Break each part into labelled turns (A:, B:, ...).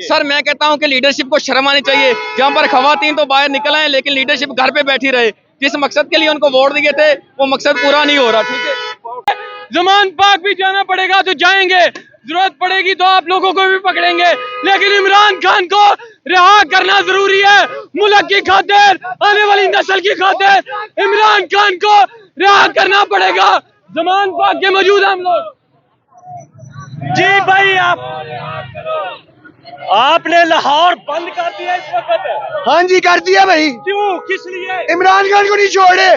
A: Sir मैं कहता हूं कि लीडरशिप को शर्म आनी चाहिए। जहां पर खवातीन तो बाहर निकल आए लेकिन लीडरशिप घर पे बैठी रहे। जिस मकसद के लिए उनको वोट दिए थे वो मकसद पूरा नहीं हो रहा। ठीक है,
B: जमान पाक भी जाना पड़ेगा तो जाएंगे, जरूरत पड़ेगी तो आप लोगों को भी पकड़ेंगे, लेकिन इमरान खान को रिहा करना जरूरी है। मुल्क की खातिर, आने वाली नस्ल की खातिर इमरान खान को रिहा करना पड़ेगा। जमान पाक के मौजूद हम लोग। जी भाई, आपने लाहौर बंद कर दिया इस वक्त?
C: हाँ जी, कर दिया भाई।
B: क्यों, किस लिए?
C: इमरान खान को नहीं छोड़े।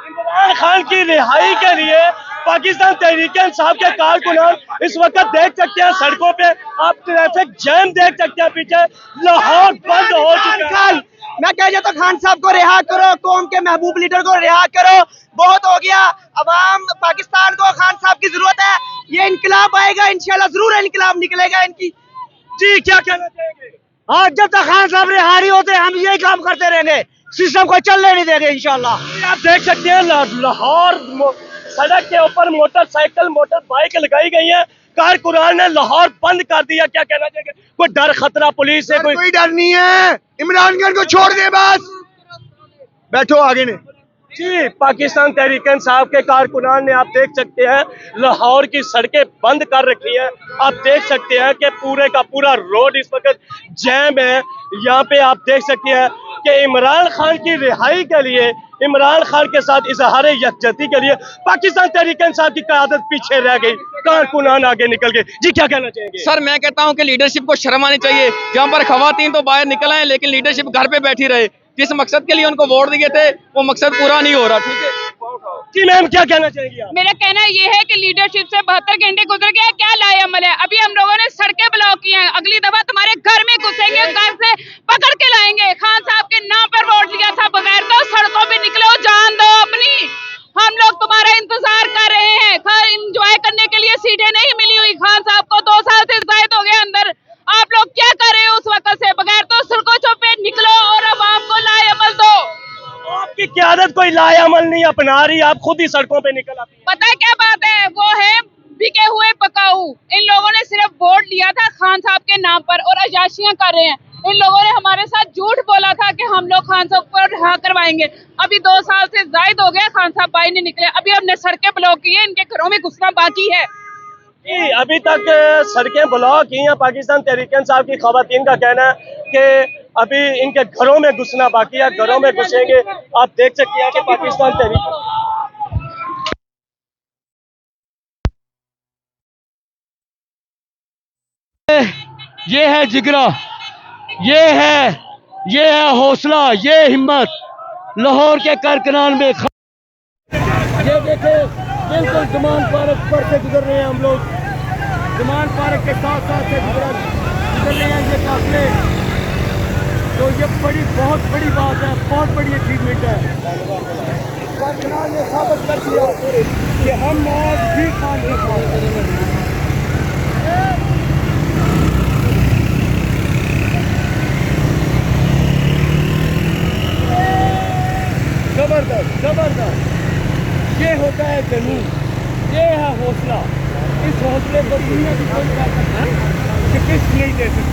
B: इमरान खान की रिहाई के लिए पाकिस्तान तहरीक इंसाफ के कारकुनान इस वक्त देख सकते हैं सड़कों पे, आप ट्रैफिक जैम देख सकते हैं, पीछे लाहौर बंद हो चुका है।
C: मैं कह जाता खान साहब को रिहा करो, कौम के महबूब लीडर को रिहा करो, बहुत हो गया। अवाम पाकिस्तान को खान साहब की जरूरत है। ये इनकलाब आएगा इंशाल्लाह, जरूर इनकलाब निकलेगा इनकी।
B: जी, क्या कहना चाहेंगे?
C: हाँ, जब तक खान साहब रिहा नहीं होते हम यही काम करते रहेंगे, सिस्टम को चलने नहीं देंगे इंशाल्लाह।
B: आप देख सकते हैं लाहौर सड़क के ऊपर मोटरसाइकिल मोटर बाइक लगाई गई है, कारकुनान ने लाहौर बंद कर दिया। क्या कहना चाहिए? कोई डर खतरा पुलिस से?
C: कोई डर नहीं है, इमरान खान को छोड़ दे बस। बैठो आगे ने।
B: जी, पाकिस्तान तहरीक इंसाफ के कारकुनान ने, आप देख सकते हैं, लाहौर की सड़कें बंद कर रखी हैं। आप देख सकते हैं कि पूरे का पूरा रोड इस वक्त जैम है। यहाँ पे आप देख सकते हैं कि इमरान खान की रिहाई के लिए, इमरान खान के साथ इजहार यकजहती के लिए पाकिस्तान तहरीक इंसाफ की क़यादत पीछे रह गई, कारकुनान आगे निकल गए। जी, क्या कहना चाहेंगे?
A: सर मैं कहता हूं कि लीडरशिप को शर्म आनी चाहिए। जहां पर खवातीन तो बाहर निकल आए लेकिन लीडरशिप घर पे बैठी रहे। जिस मकसद के लिए उनको वोट दिए थे वो मकसद पूरा नहीं हो रहा। ठीक है
B: जी मैम, क्या कहना चाहेंगी आप?
D: मेरा कहना ये है कि लीडरशिप से 72 घंटे गुजर गए, क्या लाएअमल है। अभी हम लोगों ने सड़कें ब्लॉक की हैं, अगली दफा तुम्हारे घर में घुसेंगे, घर से पकड़ के लाएंगे। खान साहब के नाम पर वोट लिया था, बगैर तो सड़कों पे निकलो, जान दो अपनी। हम लोग तुम्हारा इंतजार कर रहे हैं, इंजॉय करने के लिए सीटें नहीं मिली हुई खान साहब को, 2 साल से जायद हो गए अंदर। आप लोग क्या कर रहे हो उस वक्त से? बगैर तो सड़कों पे निकलो और अवाम को लाएअमल दो।
B: आपकी क़यादत कोई लाएअमल नहीं अपना रही, आप खुद ही सड़कों पे निकल आती हैं।
D: पता है क्या बात है? वो है बिके हुए पकाऊ। इन लोगों ने सिर्फ वोट लिया था खान साहब के नाम पर और अयाशियां कर रहे हैं। इन लोगों ने हमारे साथ झूठ बोला था कि हम लोग खान साहब को रिहा करवाएंगे। अभी 2 साल से जायद हो गया, खान साहब बाहर नहीं निकले। अभी हमने सड़कें ब्लॉक की है, इनके घरों में घुसना बाकी है।
B: जी, अभी तक सड़कें ब्लॉक की हैं। पाकिस्तान तहरीक इंसाफ की खवातीन का कहना है कि अभी इनके घरों में घुसना बाकी है, घरों में घुसेंगे। आप देख सकते हैं कि पाकिस्तान तहरीक
E: ये है जिगरा, ये है हौसला, ये हिम्मत लाहौर के कारकुनान में। ये देखे, बिल्कुल जमान पार्क पर से गुजर रहे हैं हम लोग, जमान पार्क के साथ साथ से गुजर रहे हैं ये काफिले। तो ये बहुत बड़ी बात है, बहुत बड़ी अचीवमेंट है। कारकुनान ने साबित कर दिया कि हम आज भी खान के साथ करेंगे। जबरदस्त जबरदस्त, ये होता है जुनून, ये है हौसला। इस हौसले को दुनिया की कोई ताकत कि किस नहीं दे सकती।